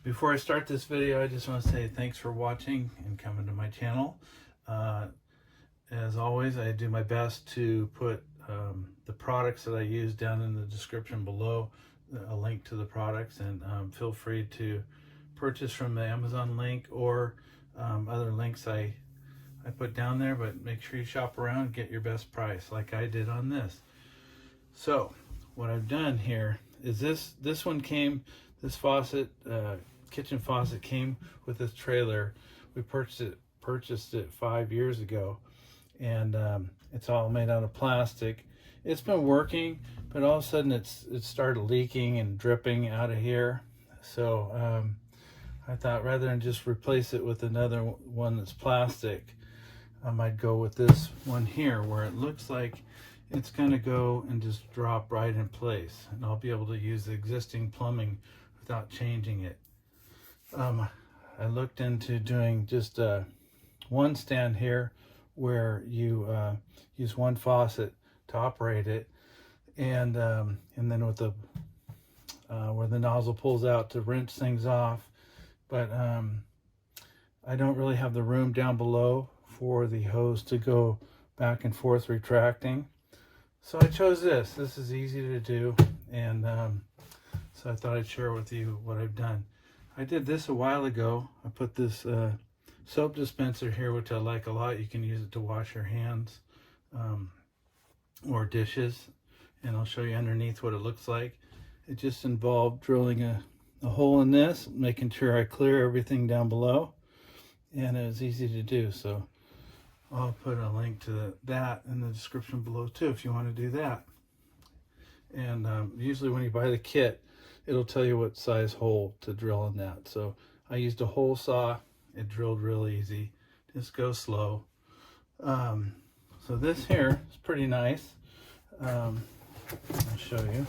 Before I start this video, I just want to say thanks for watching and coming to my channel. As always, I do my best to put the products that I use down in the description below, a link to the products, and feel free to purchase from the Amazon link or other links I put down there, but make sure you shop around and get your best price like I did on this. So what I've done here is this one came, this faucet, kitchen faucet came with this trailer. We purchased it 5 years ago, and it's all made out of plastic. It's been working, but all of a sudden it started leaking and dripping out of here. So I thought rather than just replace it with another one that's plastic, I might go with this one here where it looks like it's going to go and just drop right in place, and I'll be able to use the existing plumbing without changing it. I looked into doing just one stand here where you use one faucet to operate it, and then with the where the nozzle pulls out to rinse things off. But I don't really have the room down below for the hose to go back and forth retracting, so I chose this. This is easy to do, and so I thought I'd share with you what I've done. I did this a while ago. I put this soap dispenser here, which I like a lot. You can use it to wash your hands or dishes, and I'll show you underneath what it looks like. It just involved drilling a hole in this, making sure I clear everything down below, and it was easy to do. So I'll put a link to that in the description below too if you want to do that. And usually when you buy the kit, it'll tell you what size hole to drill in that. So I used a hole saw. It drilled real easy. Just go slow. So this here is pretty nice. I'll show you.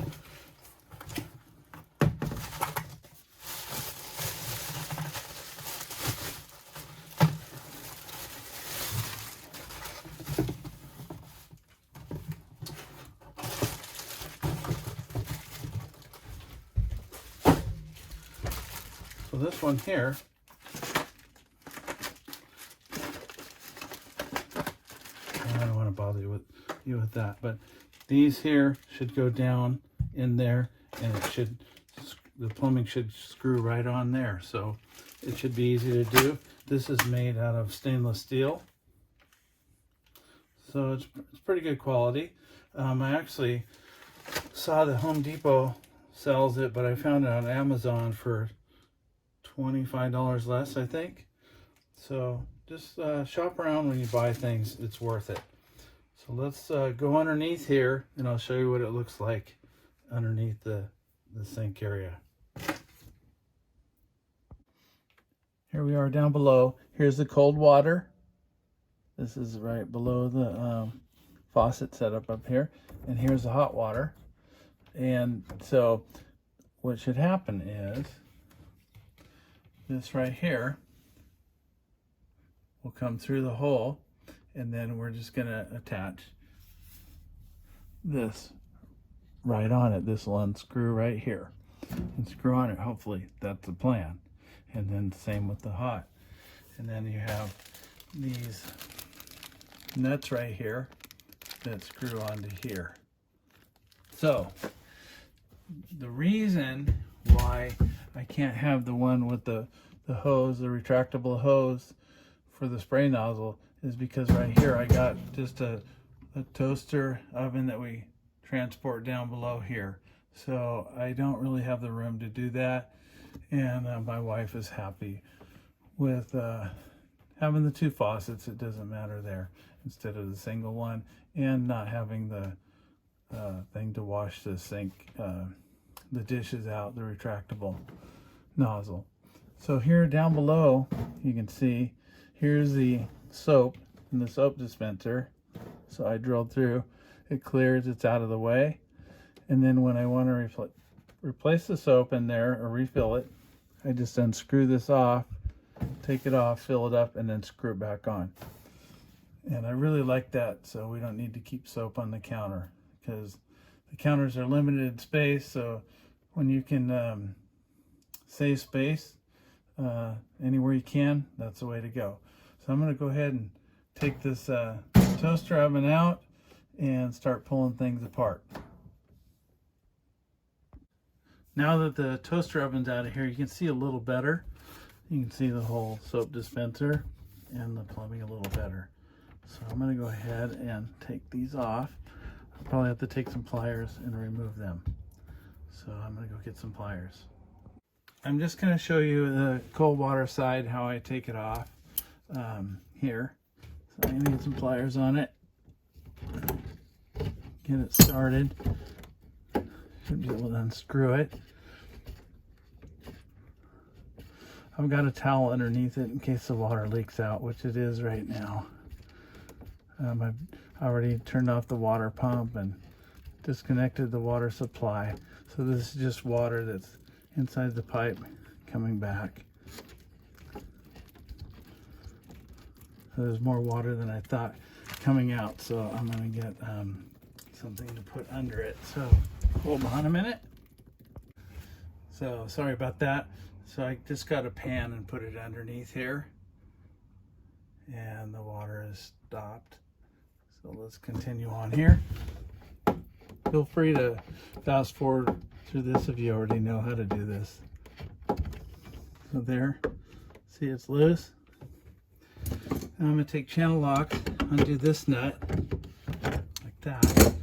So this one here, I don't want to bother you with that, but these here should go down in there, and the plumbing should screw right on there. So it should be easy to do. This is made out of stainless steel, so it's pretty good quality. I actually saw that Home Depot sells it, but I found it on Amazon for $25 less, I think. So just shop around when you buy things. It's worth it. So let's go underneath here, and I'll show you what it looks like underneath the sink area. Here we are down below. Here's the cold water. This is right below the faucet setup up here, and here's the hot water. And so what should happen is this right here will come through the hole, and then we're just going to attach this right on it. This will unscrew right here and screw on it. Hopefully that's the plan. And then same with the hot. And then you have these nuts right here that screw onto here. So the reason why I can't have the one with the hose, the retractable hose for the spray nozzle, is because right here I got just a toaster oven that we transport down below here. So I don't really have the room to do that, and my wife is happy with having the two faucets. It doesn't matter there, instead of the single one, and not having the thing to wash the sink, the dishes out, the retractable nozzle. So here down below, you can see, here's the soap in the soap dispenser. So I drilled through, it clears, it's out of the way. And then when I want to replace the soap in there or refill it, I just unscrew this off, take it off, fill it up, and then screw it back on. And I really like that, so we don't need to keep soap on the counter, because the counters are limited in space. So when you can save space anywhere you can, that's the way to go. So I'm going to go ahead and take this toaster oven out and start pulling things apart. Now that the toaster oven's out of here, you can see a little better. You can see the whole soap dispenser and the plumbing a little better. So I'm going to go ahead and take these off. I'll probably have to take some pliers and remove them. So I'm going to go get some pliers. I'm just going to show you the cold water side, how I take it off here. So I'm going to get some pliers on it. Get it started. Should be able to unscrew it. I've got a towel underneath it in case the water leaks out, which it is right now. I've already turned off the water pump and disconnected the water supply. So this is just water that's inside the pipe coming back. So there's more water than I thought coming out, so I'm going to get something to put under it. So hold on a minute. So sorry about that. So I just got a pan and put it underneath here, and the water is stopped. So let's continue on here. Feel free to fast forward through this if you already know how to do this. So there, see it's loose. Now I'm going to take channel lock, undo this nut like that.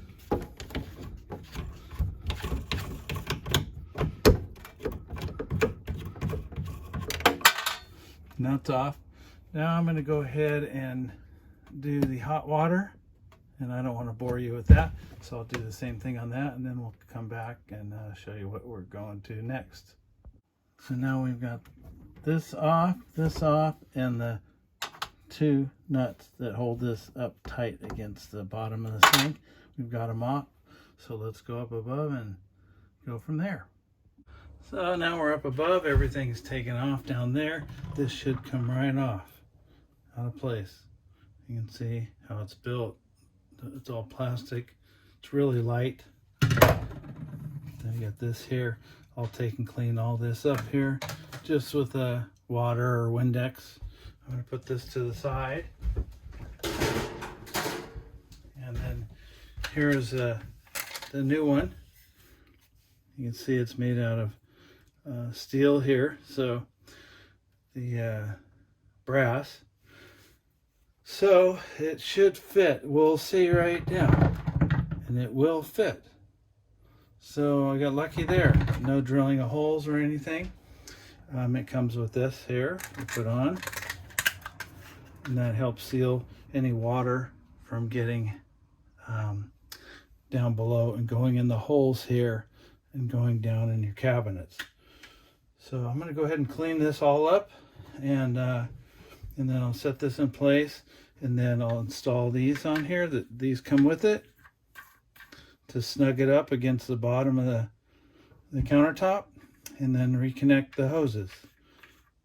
Nuts off. Now I'm going to go ahead and do the hot water, and I don't want to bore you with that, so I'll do the same thing on that, and then we'll come back and show you what we're going to next. So now we've got this off, and the two nuts that hold this up tight against the bottom of the sink. We've got them off, so let's go up above and go from there. So now we're up above, everything's taken off down there. This should come right off, out of place. You can see how it's built. It's all plastic. It's really light. Then you got this here. I'll take and clean all this up here just with water or Windex. I'm going to put this to the side. And then here's the new one. You can see it's made out of steel here, so the brass, so it should fit. We'll see right now, and it will fit. So I got lucky there, no drilling of holes or anything. It comes with this here to put on, and that helps seal any water from getting down below and going in the holes here and going down in your cabinets. So I'm going to go ahead and clean this all up, and then I'll set this in place, and then I'll install these on here. These come with it to snug it up against the bottom of the countertop, and then reconnect the hoses.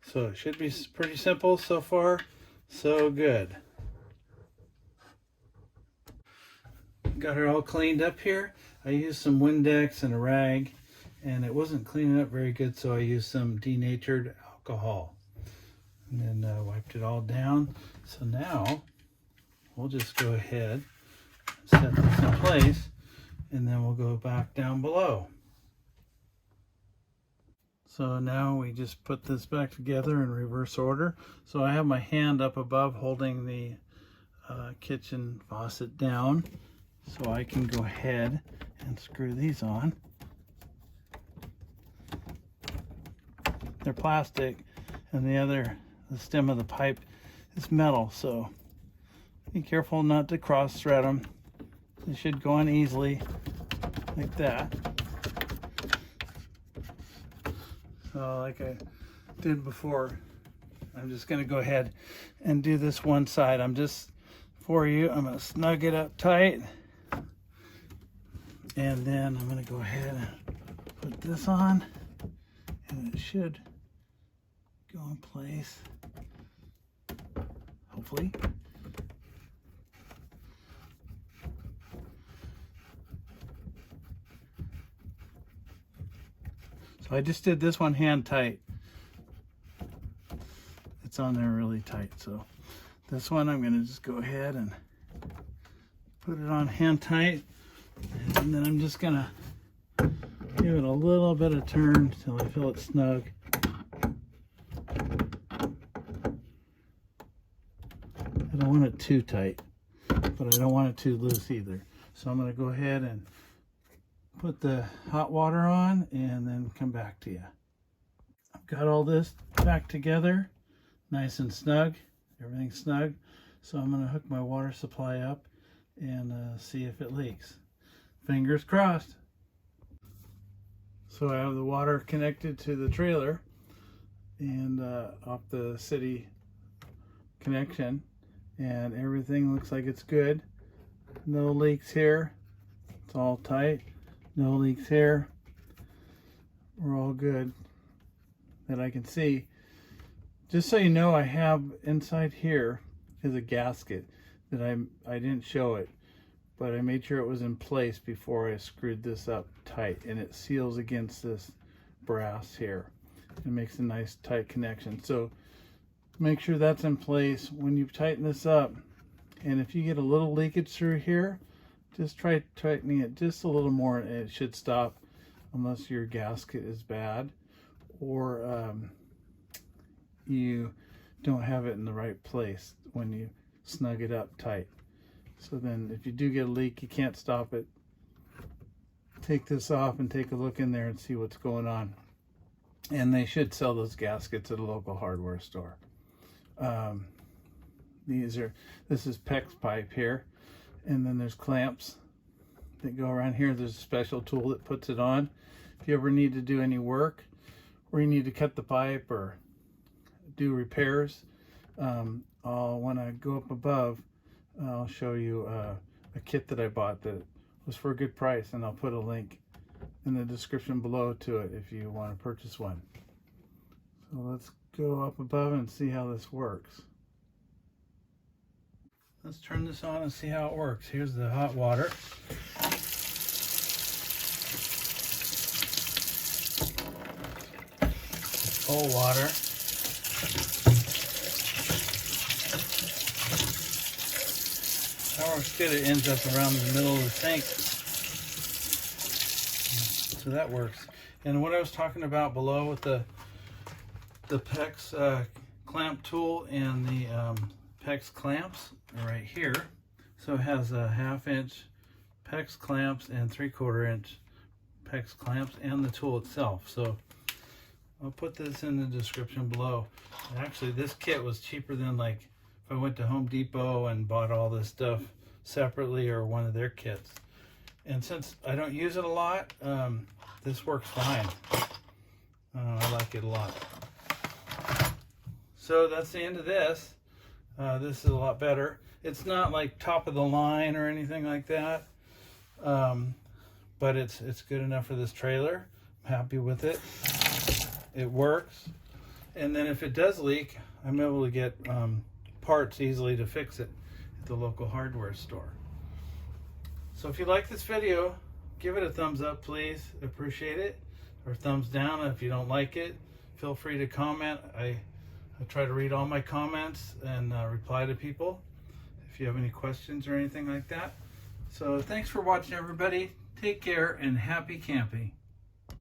So it should be pretty simple so far, so good. Got her all cleaned up here. I used some Windex and a rag, and it wasn't cleaning up very good, so I used some denatured alcohol and then wiped it all down. So now we'll just go ahead and set this in place, and then we'll go back down below. So now we just put this back together in reverse order. So I have my hand up above holding the kitchen faucet down, so I can go ahead and screw these on. They're plastic, and the stem of the pipe is metal, so be careful not to cross thread them. They should go on easily like that. So like I did before, I'm just going to go ahead and do this one side. I'm going to snug it up tight, and then I'm going to go ahead and put this on, and it should go in place, hopefully. So I just did this one hand tight. It's on there really tight. So this one I'm going to just go ahead and put it on hand tight. And then I'm just going to give it a little bit of turn until I feel it snug. I don't want it too tight, but I don't want it too loose either. So I'm going to go ahead and put the hot water on and then come back to you. I've got all this back together, nice and snug, everything's snug. So I'm going to hook my water supply up and see if it leaks. Fingers crossed. So I have the water connected to the trailer and off the city connection, and everything looks like it's good. No leaks here. It's all tight. No leaks here. We're all good that I can see. Just so you know, I have inside here is a gasket that I didn't show it, but I made sure it was in place before I screwed this up tight, and it seals against this brass here. It makes a nice tight connection. So make sure that's in place when you tighten this up. And if you get a little leakage through here, just try tightening it just a little more and it should stop, unless your gasket is bad or you don't have it in the right place when you snug it up tight. So then if you do get a leak, you can't stop it. Take this off and take a look in there and see what's going on. And they should sell those gaskets at a local hardware store. This is PEX pipe here, and then there's clamps that go around here. There's a special tool that puts it on. If you ever need to do any work, or you need to cut the pipe or do repairs, when I go up above, I'll show you a kit that I bought that was for a good price, and I'll put a link in the description below to it if you want to purchase one. So let's go up above and see how this works. Let's turn this on and see how it works. Here's the hot water. Cold water. That works good. It ends up around the middle of the sink. So that works. And what I was talking about below with the PEX clamp tool and the PEX clamps are right here. So it has a 1/2 inch PEX clamps and 3/4 inch PEX clamps and the tool itself. So I'll put this in the description below. Actually, this kit was cheaper than, like, if I went to Home Depot and bought all this stuff separately or one of their kits. And since I don't use it a lot, this works fine. I like it a lot. So that's the end of this. This is a lot better. It's not like top of the line or anything like that, but it's good enough for this trailer. I'm happy with it. It works. And then if it does leak, I'm able to get parts easily to fix it at the local hardware store. So if you like this video, give it a thumbs up, please. Appreciate it. Or thumbs down if you don't like it. Feel free to comment. I try to read all my comments and reply to people if you have any questions or anything like that. So thanks for watching, everybody. Take care and happy camping.